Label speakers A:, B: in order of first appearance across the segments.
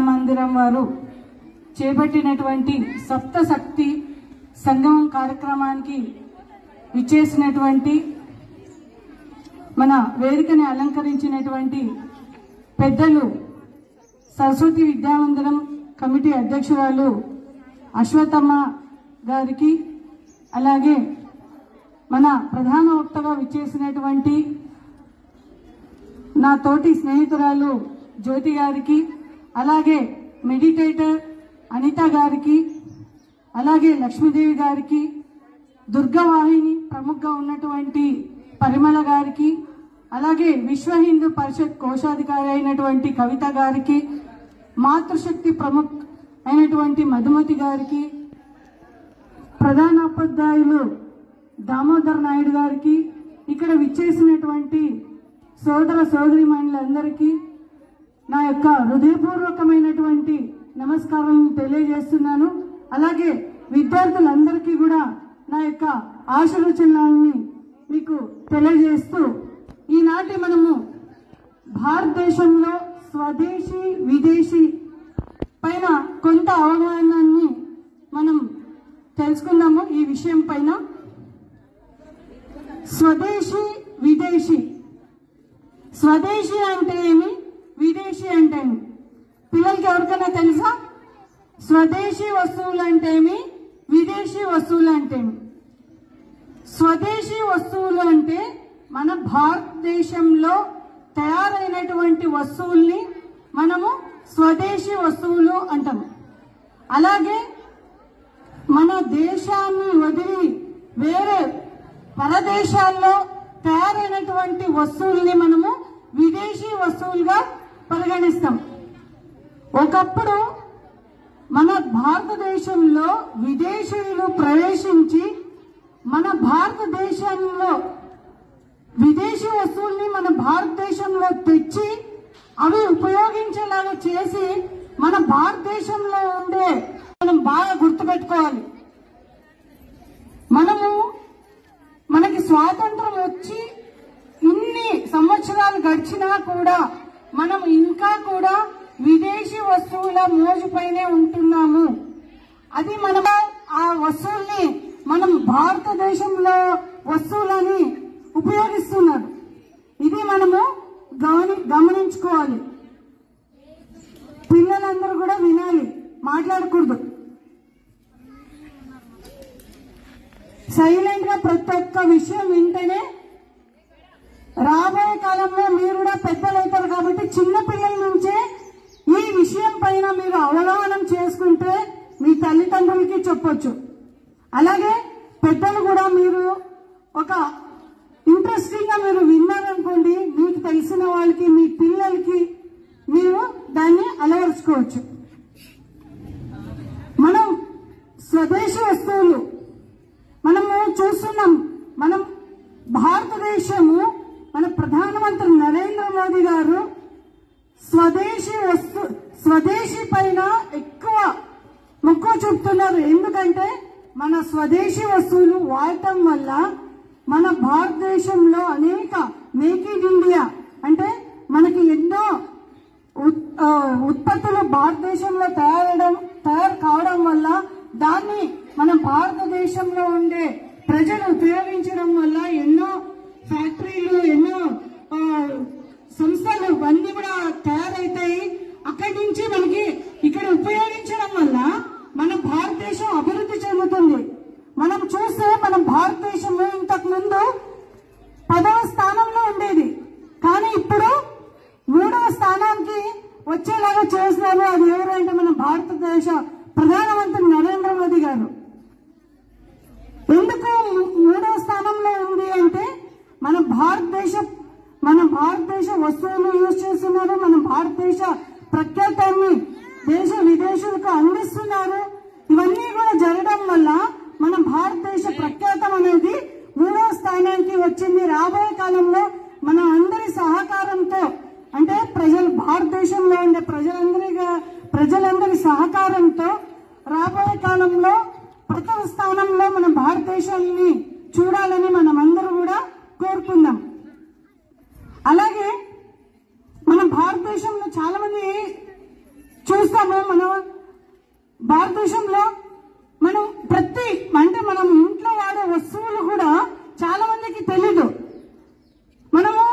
A: మందిరం వారు చేపట్టినటువంటి సప్త శక్తి సంగమం కార్యక్రమానికి విచ్చేసినటువంటి మన వేదికని అలంకరించినటువంటి పెద్దలు సరస్వతి విద్యామందిరం కమిటీ అధ్యక్షురాలు అశ్వతమ్మ గారికి, అలాగే మన ప్రధాన వక్తగా విచ్చేసినటువంటి నా తోటి స్నేహితురాలు జ్యోతి గారికి, అలాగే మెడిటేటర్ అనిత గారికి, అలాగే లక్ష్మీదేవి గారికి, దుర్గవాహిని ప్రముఖగా ఉన్నటువంటి పరిమళ గారికి, అలాగే విశ్వ హిందూ పరిషత్ కోశాధికారి అయినటువంటి కవిత గారికి, మాతృశక్తి ప్రముఖ అయినటువంటి మధుమతి గారికి, ప్రధానోపాధ్యాయులు దామోదర్ నాయుడు గారికి, ఇక్కడ విచ్చేసినటువంటి సోదర సోదరీమణులందరికీ నా యొక్క హృదయపూర్వకమైనటువంటి నమస్కారం తెలియజేస్తున్నాను. అలాగే విద్యార్థులందరికీ కూడా నా యొక్క ఆశీర్వచనాన్ని మీకు తెలియజేస్తూ, ఈనాటి మనము భారతదేశంలో స్వదేశీ విదేశీ పైన కొంత అవగాహనని మనం తెలుసుకుందాము. ఈ విషయం పైన స్వదేశీ విదేశీ, స్వదేశీ అంటే ఏమి, విదేశీ అంటే ఏమి? పిల్లలకి ఎవరికైనా తెలుసా? స్వదేశీ వస్తువులు అంటే ఏమి, విదేశీ వస్తువులు అంటే ఏమి? స్వదేశీ వస్తువులు అంటే మన భారతదేశంలో తయారైనటువంటి వస్తువుల్ని మనము స్వదేశీ వస్తువులు అంటాము. అలాగే మన దేశాన్ని వదిలి వేరే పరదేశాల్లో తయారైనటువంటి వస్తువుల్ని మనము విదేశీ వస్తువులుగా పరిగణిస్తాం. ఒకప్పుడు మన భారతదేశంలో విదేశీయులు ప్రవేశించి మన భారతదేశంలో విదేశీ వస్తువుల్ని మన భారతదేశంలో తెచ్చి అవి ఉపయోగించేలాగా చేసి మన భారతదేశంలో ఉండే మనం బాగా గుర్తుపెట్టుకోవాలి. మనకి స్వాతంత్రం వచ్చి ఇన్ని సంవత్సరాలు గడిచినా కూడా మనం ఇంకా కూడా విదేశీ వస్తువుల మోజుపైనే ఉంటున్నాము. అది మనం ఆ వస్తువుల్ని మనం భారతదేశంలో వస్తువులని ఉపయోగిస్తున్నారు. ఇది మనము గమనించుకోవాలి. పిల్లలందరూ కూడా వినాలి, మాట్లాడకూడదు. సైలెంట్ గా ప్రతి ఒక్క విషయం వింటేనే రాబోయే కాలంలో మీరు కూడా పెద్దలవుతారు. కాబట్టి చిన్న పిల్లల నుంచే ఈ విషయం పైన మీరు అవగాహన చేసుకుంటే మీ తల్లిదండ్రులకి చెప్పొచ్చు. అలాగే పెద్దలు కూడా మీరు ఒక ఇంట్రెస్టింగ్ గా మీరు విన్నారనుకోండి, మీకు తెలిసిన వాళ్ళకి మీ పిల్లలకి మీరు దాన్ని అలవరుచుకోవచ్చు. మనం స్వదేశీ వస్తువులు మనము చూస్తున్నాం. మనం భారతదేశము, మన ప్రధానమంత్రి నరేంద్ర మోదీ గారు స్వదేశీ పైన ఎక్కువ మొక్కువ చూపుతున్నారు. ఎందుకంటే మన స్వదేశీ వస్తువులు వాడటం వల్ల మన భారతదేశంలో అనేక మేక్ ఇన్ ఇండియా అంటే మనకి ఎన్నో ఉత్పత్తులు భారతదేశంలో తయారు కావడం వల్ల దాన్ని మన భారతదేశంలో ఉండే ప్రజలు ఉపయోగించడం వల్ల ఎన్నో ఫ్యాక్టరీలు, ఎన్నో సంస్థలు అన్ని కూడా తయారైతాయి. అక్కడి నుంచి మనకి ఇక్కడ ఉపయోగించడం వల్ల మన భారతదేశం అభివృద్ధి చెందుతుంది. మనం చూస్తే మన భారతదేశంలో ఇంతకు ముందు 10వ స్థానంలో ఉండేది, కానీ ఇప్పుడు 3వ స్థానానికి వచ్చేలాగా చేస్తున్నారు. అది ఎవరంటే మన భారతదేశ ప్రధానమంత్రి నరేంద్ర మోదీ గారు. ఎందుకు 3వ స్థానంలో ఉంది అంటే మన భారతదేశ వస్తువులు యూజ్ చేస్తున్నారు. మన భారతదేశ ప్రఖ్యాతాన్ని దేశ విదేశాలకు అందిస్తున్నారు. ఇవన్నీ కూడా జరగడం వల్ల మన భారతదేశ ప్రఖ్యాతం అనేది 3వ స్థానానికి వచ్చింది. రాబోయే కాలంలో మన అందరి సహకారంతో, అంటే భారతదేశంలో ఉండే ప్రజలందరి సహకారంతో రాబోయే కాలంలో ప్రథమ స్థానంలో మన భారతదేశాన్ని చూడాలని మనం అందరూ కూడా కోరుకుందాం. అలాగే మన భారతదేశంలో చాలా మంది చూస్తాము. మన భారతదేశంలో మనం మనం ఇంట్లో వాడే వస్తువులు కూడా చాలా మందికి తెలీదు. మనము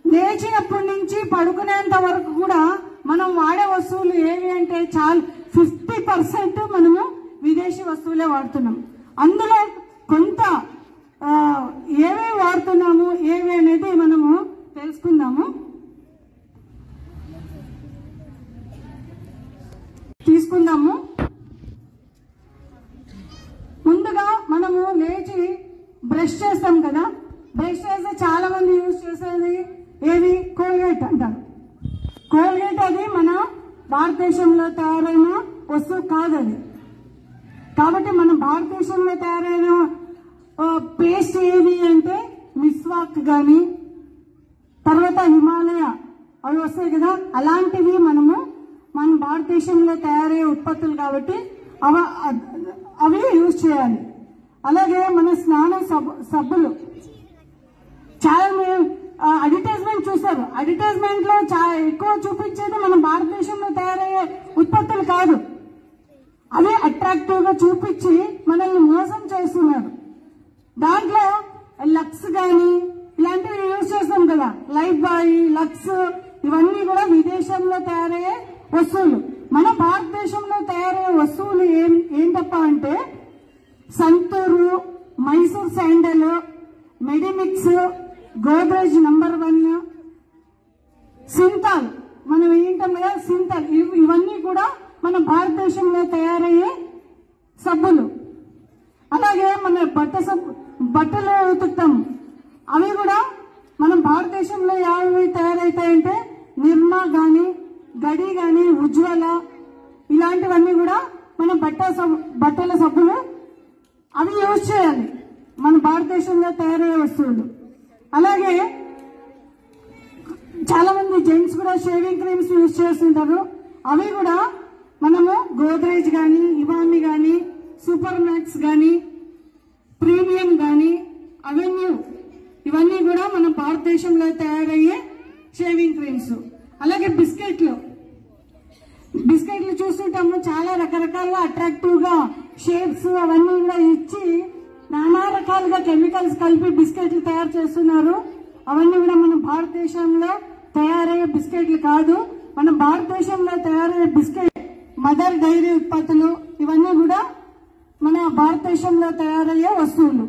A: లేచినప్పటి నుంచి పడుకునేంత వరకు కూడా మనం వాడే వస్తువులు ఏవి అంటే 50% మనము విదేశీ వస్తువులే వాడుతున్నాం. అందులో కొంత ఏవేవి వాడుతున్నాము ఏవి అనేది మనము తెలుసుకుందాము. ముందుగా మనము లేచి బ్రష్ చేస్తాం కదా. బ్రష్ చేస్తే చాలా మంది యూజ్ చేసేది ఏది కోల్గేట్ అంటారు. కోల్గేట్ అది మన భారతదేశంలో తయారైన వస్తువు కాదది. కాబట్టి మన భారతదేశంలో తయారైన పేస్ట్ ఏది అంటే మిస్వాక్ కానీ తర్వాత హిమాలయ అవి వస్తాయి కదా, అలాంటివి మన భారతదేశంలో తయారయ్యే ఉత్పత్తులు కాబట్టి అవి యూజ్ చేయాలి. అలాగే మన స్నాన సబ్బులు చాలా అడ్వర్టైజ్మెంట్ చూస్తారు. అడ్వర్టైజ్మెంట్ లో చాలా ఎక్కువ చూపించేది మన భారతదేశంలో తయారయ్యే ఉత్పత్తులు కాదు. అవి అట్రాక్టివ్ గా చూపించి మనల్ని మోసం చేస్తున్నారు. దాంట్లో లక్స్ గాని ఇలాంటివి యూజ్ చేస్తాం కదా, లైఫ్ బాయ్, లక్స్, ఇవన్నీ కూడా విదేశంలో తయారయ్యే వస్తువులు. మన భారతదేశంలో తయారయ్యే వస్తువులు ఏంటప్ప అంటే సంతూరు, మైసూర్ శాండల్, మెడిమిక్స్, గోద్రేజ్ నంబర్ 1, సింతాల్, మనం ఏంటాం కదా సింతాల్, ఇవన్నీ కూడా మన భారతదేశంలో తయారయ్యే సబ్బులు. అలాగే మన బట్టలు ఉతుకుతాము, అవి కూడా మన భారతదేశంలో ఏవి తయారైతాయంటే నిర్మా గాని, గడి గాని, ఉజ్వల, ఇలాంటివన్నీ కూడా మన బట్టల సబ్బులు అవి యూజ్ చేయాలి మన భారతదేశంలో తయారయ్యే వస్తువులు. అలాగే చాలా మంది జెంట్స్ కూడా షేవింగ్ క్రీమ్స్ యూజ్ చేస్తుంటారు. అవి కూడా మనము గోద్రేజ్ గాని, ఇవాన్ని గాని, సూపర్ మ్యాక్స్ గాని, ప్రీమియం గాని, అవెన్యూ, ఇవన్నీ కూడా మన భారతదేశంలో తయారయ్యే షేవింగ్ క్రీమ్స్. అలాగే బిస్కెట్లు చూస్తుంటాము, చాలా రకరకాల అట్రాక్టివ్ గా షేప్స్ అవన్నీ కూడా ఇచ్చి నానా రకాలుగా కెమికల్స్ కలిపి బిస్కెట్లు తయారు చేస్తున్నారు. అవన్నీ కూడా మన భారతదేశంలో తయారయ్యే బిస్కెట్లు కాదు. మన భారతదేశంలో తయారయ్యే బిస్కెట్, మదర్ డైరీ ఉత్పత్తులు, ఇవన్నీ కూడా మన భారతదేశంలో తయారయ్యే వస్తువులు.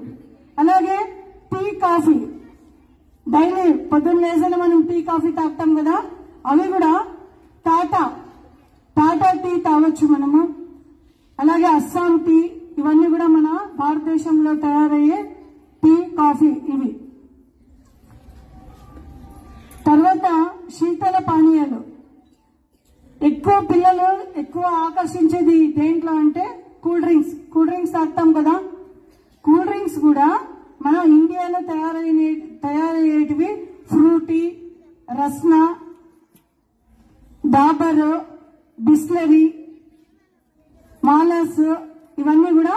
A: అలాగే టీ, కాఫీ, డైలీ పొద్దున్న లేసని మనం టీ కాఫీ తాగుతాం కదా, అవి కూడా టాటా టీ తాగొచ్చు మనము. అలాగే అస్సాం టీ, ఇవన్నీ కూడా మన భారతదేశంలో తయారయ్యే టీ, కాఫీ ఇవి. తర్వాత శీతల పానీయాలు, పిల్లలు ఎక్కువ ఆకర్షించేది దేంట్లో అంటే కూల్ డ్రింక్స్ తాగుతాం కదా. కూల్ డ్రింక్స్ కూడా మన ఇండియాలో తయారయ్యేటివి ఫ్రూటీ, రస్నా, డాబర్, బిస్లరీ, మాలస్, ఇవన్నీ కూడా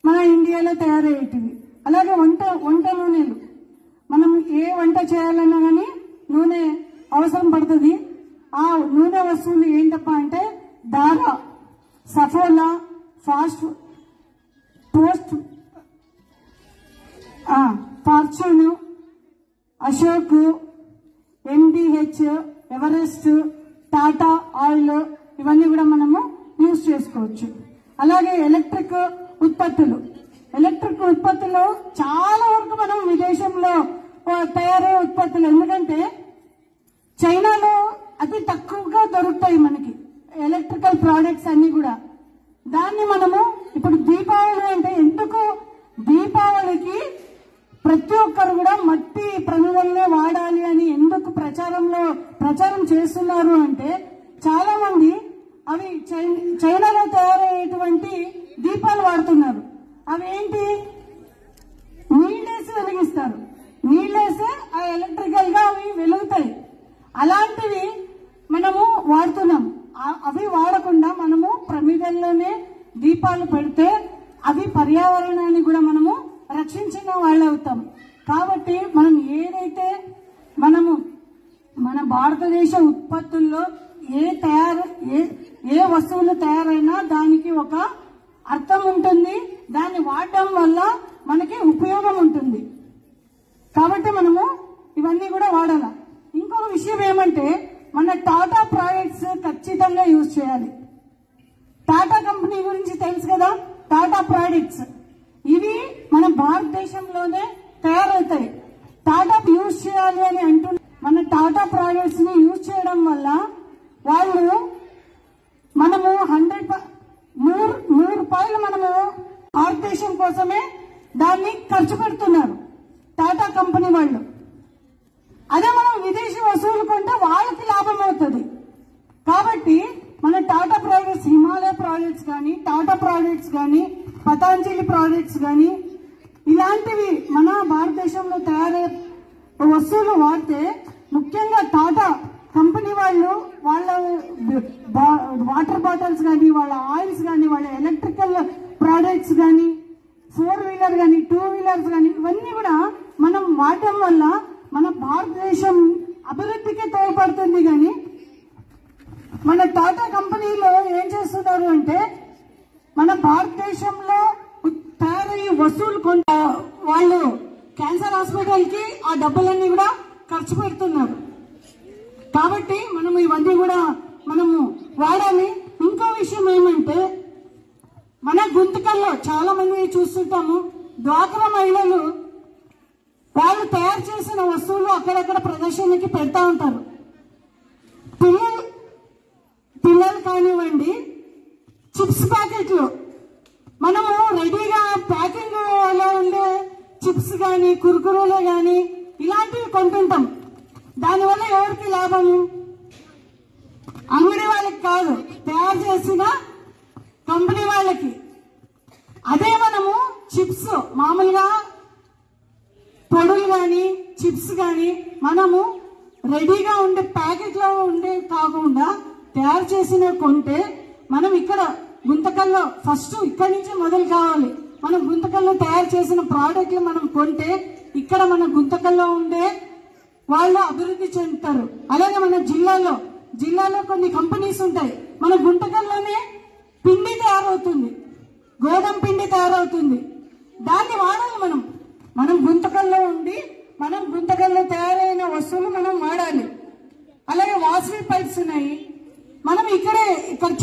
A: మన ఇండియాలో తయారయ్యేటివి. అలాగే వంట నూనెలు, మనం ఏ వంట చేయాలన్నా కానీ నూనె అవసరం పడుతుంది. ఆ నూనె వస్తువులు ఏంటప్ప అంటే దారా, Saffola, fortune, Ashok, MDH, Everest, Tata oil, ఇవన్నీ కూడా మనము యూజ్ చేసుకోవచ్చు. అలాగే ఎలక్ట్రిక్ ఉత్పత్తులు చాలా వరకు మనం విదేశంలో తయారయ్యే ఉత్పత్తులు, ఎందుకంటే చైనాలో అతి తక్కువగా దొరుకుతాయి మనకి ఎలక్ట్రికల్ ప్రోడక్ట్స్ అన్ని కూడా. దాన్ని మనము ఇప్పుడు దీపావళి అంటే ఎందుకు దీపావళికి ప్రతి ఒక్కరు కూడా మట్టి ప్రమిదలనే వాడాలి అని ఎందుకు ప్రచారం చేస్తున్నారు అంటే చాలా మంది అవి చైనాలో తయారయ్యేటువంటి దీపాలు వాడుతున్నారు. అవి ఏంటి, నీళ్ళేసి వెలిగిస్తారు, నీళ్ళేసి ఆ ఎలక్ట్రికల్ గా అవి వెలుగుతాయి. అలాంటివి మనము వాడుతున్నాం. అవి వాడకుండా మనము ప్రమిదల్లోనే దీపాలు పెడితే అవి పర్యావరణాన్ని కూడా మనము రక్షించిన వాళ్ళు అవుతాం. కాబట్టి మనం ఏదైతే మన భారతదేశ ఉత్పత్తుల్లో ఏ వస్తువులు తయారైనా దానికి ఒక అర్థం ఉంటుంది. దాన్ని వాడడం వల్ల మనకి ఉపయోగం ఉంటుంది. కాబట్టి మనము ఇవన్నీ కూడా వాడాలి. ఇంకొక విషయం ఏమంటే మన టాటా ప్రాడక్ట్స్ ఖచ్చితంగా యూజ్ చేయాలి. టాటా కంపెనీ గురించి తెలుసు కదా, టాటా ప్రాడక్ట్స్ ఇవి మన భారతదేశంలోనే తయారవుతాయి. టాటా యూజ్ చేయాలి అని అంటున్నారు. మన టాటా ప్రాడక్ట్స్ ని యూజ్ చేయడం వల్ల వాళ్ళు మనము 100 రూపాయలు మనము భారతదేశం కోసమే దాన్ని ఖర్చు పెడుతున్నారు టాటా కంపెనీ వాళ్ళు. అదే మనం విదేశీ వస్తువులు కొంటే వాళ్ళకి లాభం అవుతుంది. కాబట్టి మన టాటా ప్రాడక్ట్స్, హిమాలయ ప్రాడక్ట్స్ కానీ, టాటా ప్రాడక్ట్స్ కానీ, పతాంజలి ప్రాడక్ట్స్ కానీ ఇలాంటివి మన భారతదేశంలో తయారయ్యే వస్తువులు వాడితే, ముఖ్యంగా టాటా కంపెనీ వాళ్ళు వాళ్ళ వాటర్ బాటిల్స్ కానీ, వాళ్ళ ఆయిల్స్ కానీ, వాళ్ళ ఎలక్ట్రికల్ ప్రోడక్ట్స్ కానీ, 4 వీలర్ కానీ, 2 వీలర్స్ కానీ ఇవన్నీ కూడా మనం వాడటం వల్ల మన భారతదేశం అభివృద్ధికి తోడ్పడుతుంది. కానీ మన టాటా కంపెనీలో ఏం చేస్తున్నారు అంటే మన భారతదేశంలో తయారయ్యే వస్తువులు కొంత వాళ్ళు క్యాన్సర్ హాస్పిటల్ కి ఆ డబ్బులన్నీ కూడా ఖర్చు పెడుతున్నారు. కాబట్టి మనం ఇవన్నీ కూడా మనము వాడాలి. ఇంకో విషయం ఏమంటే మన గుంతకల్లో చాలా మంది చూస్తుంటాము, డ్వాక్రా మహిళలు వాళ్ళు తయారు చేసిన వస్తువులు అక్కడక్కడ ప్రదర్శనకి పెడతా ఉంటారు. పిల్లలు కానివ్వండి, చిప్స్ ప్యాకెట్లు మనము రెడీగా ప్యాకింగ్ లో ఉండే చిప్స్ కానీ, కుర్కురేలు కానీ ఇలాంటివి కొంటుంటాం. దానివల్ల ఎవరికి లాభము? అంగడి వాళ్ళకి కాదు, తయారు చేసిన కంపెనీ వాళ్ళకి. అదే మనము చిప్స్ మామూలుగా పొడులు కానీ, చిప్స్ కానీ మనము రెడీగా ఉండే ప్యాకెట్ లో ఉండే కాకుండా తయారు చేసిన కొంటే మనం ఇక్కడ గుంతకల్లో ఫస్ట్ ఇక్కడి నుంచి మొదలు కావాలి. మనం గుంతకల్లో తయారు చేసిన ప్రోడక్ట్లు మనం కొంటే ఇక్కడ మన గుంతకల్లో ఉండే వాళ్ళు అభివృద్ధి చెందుతారు. అలాగే మన జిల్లాలో కొన్ని కంపెనీస్ ఉంటాయి. మన గుంతకల్లోనే పిండి తయారవుతుంది, గోధుమ పిండి తయారవుతుంది. దాన్ని వాడాలి మనం గుంతకల్లో ఉండి మనం గుంతకల్లో తయారైన వస్తువులు మనం వాడాలి. అలాగే వాసవి పైప్స్ ఉన్నాయి. మనం ఇక్కడ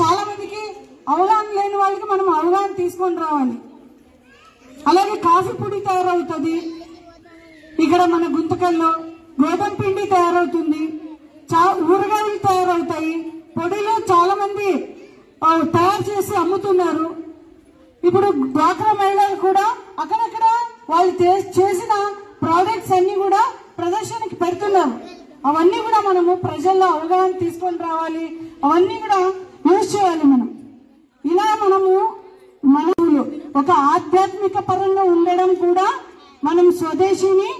A: చాలా మందికి అవగాహన లేని వాళ్ళకి మనం అవగాహన తీసుకొని రావాలి. అలాగే కాఫీ పొడి తయారవుతుంది ఇక్కడ మన గుంతకల్లో, గోధుమ పిండి తయారవుతుంది, ఊరగాయలు తయారవుతాయి, పొడిలో చాలా మంది తయారు చేసి అమ్ముతున్నారు. ఇప్పుడు డ్వాక్రా మహిళలు కూడా అక్కడక్కడ వాళ్ళు చేసిన ప్రోడక్ట్స్ అన్ని కూడా ప్రదర్శనకి పెడుతున్నారు. అవన్నీ కూడా మనము ప్రజల్లో అవగాహన తీసుకొని రావాలి. అవన్నీ కూడా యూజ్ చేయాలి. ఇలా మనము ఒక ఆధ్యాత్మిక పరంగా ఉండడం కూడా మనం స్వదేశీని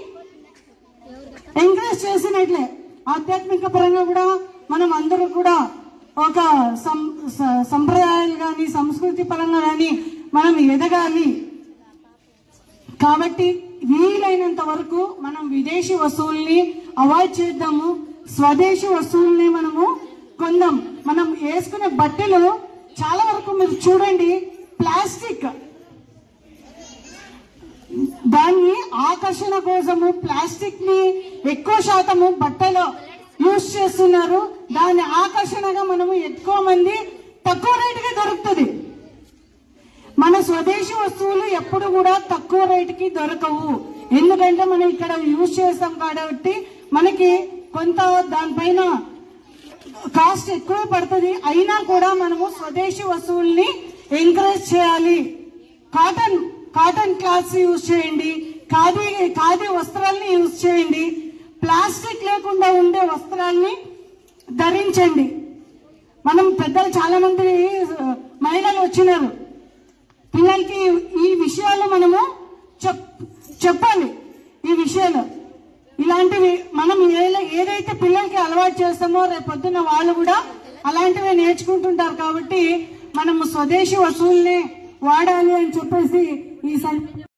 A: ఎంకరేజ్ చేసినట్లే. ఆధ్యాత్మిక పరంగా కూడా మనం అందరూ కూడా ఒక సంప్రదాయాలు కానీ, సంస్కృతి పరంగా కానీ మనం ఎదగాలి. కాబట్టి వీలైనంత వరకు మనం విదేశీ వస్తువుల్ని అవాయిడ్ చేద్దాము, స్వదేశీ వస్తువుల్ని మనము కొందాం. మనం వేసుకునే బట్టలు చాలా వరకు మీరు చూడండి ప్లాస్టిక్, దాన్ని ఆకర్షణ కోసము ప్లాస్టిక్ ని ఎక్కువ శాతము బట్టలో యూజ్ చేస్తున్నారు. దాన్ని ఆకర్షణగా మనము ఎక్కువ మంది తక్కువ రేటుకి దొరుకుతుంది. మన స్వదేశీ వస్తువులు ఎప్పుడు కూడా తక్కువ రేటుకి దొరకవు. ఎందుకంటే మనం ఇక్కడ యూజ్ చేస్తాం కాబట్టి మనకి కొంత దానిపైన కాస్ట్ ఎక్కువ పడుతుంది. అయినా కూడా మనము స్వదేశీ వస్తువుల్ని ఎంకరేజ్ చేయాలి. కాటన్ క్లాత్స్ యూజ్ చేయండి, ఖాదీ వస్త్రాలని యూజ్ చేయండి, ప్లాస్టిక్ లేకుండా ఉండే వస్త్రాలని ధరించండి. మనం పెద్దలు చాలా మంది మహిళలు వచ్చినారు, పిల్లలకి ఈ విషయాలు మనము చెప్పాలి. ఈ విషయాలు ఇలాంటివి మనం ఏదైతే పిల్లలకి అలవాటు చేస్తామో రేపొద్దున వాళ్ళు కూడా అలాంటివి నేర్చుకుంటుంటారు. కాబట్టి మనము స్వదేశీ వస్తువుల్ని వాడాలి అని చెప్పేసి ఈ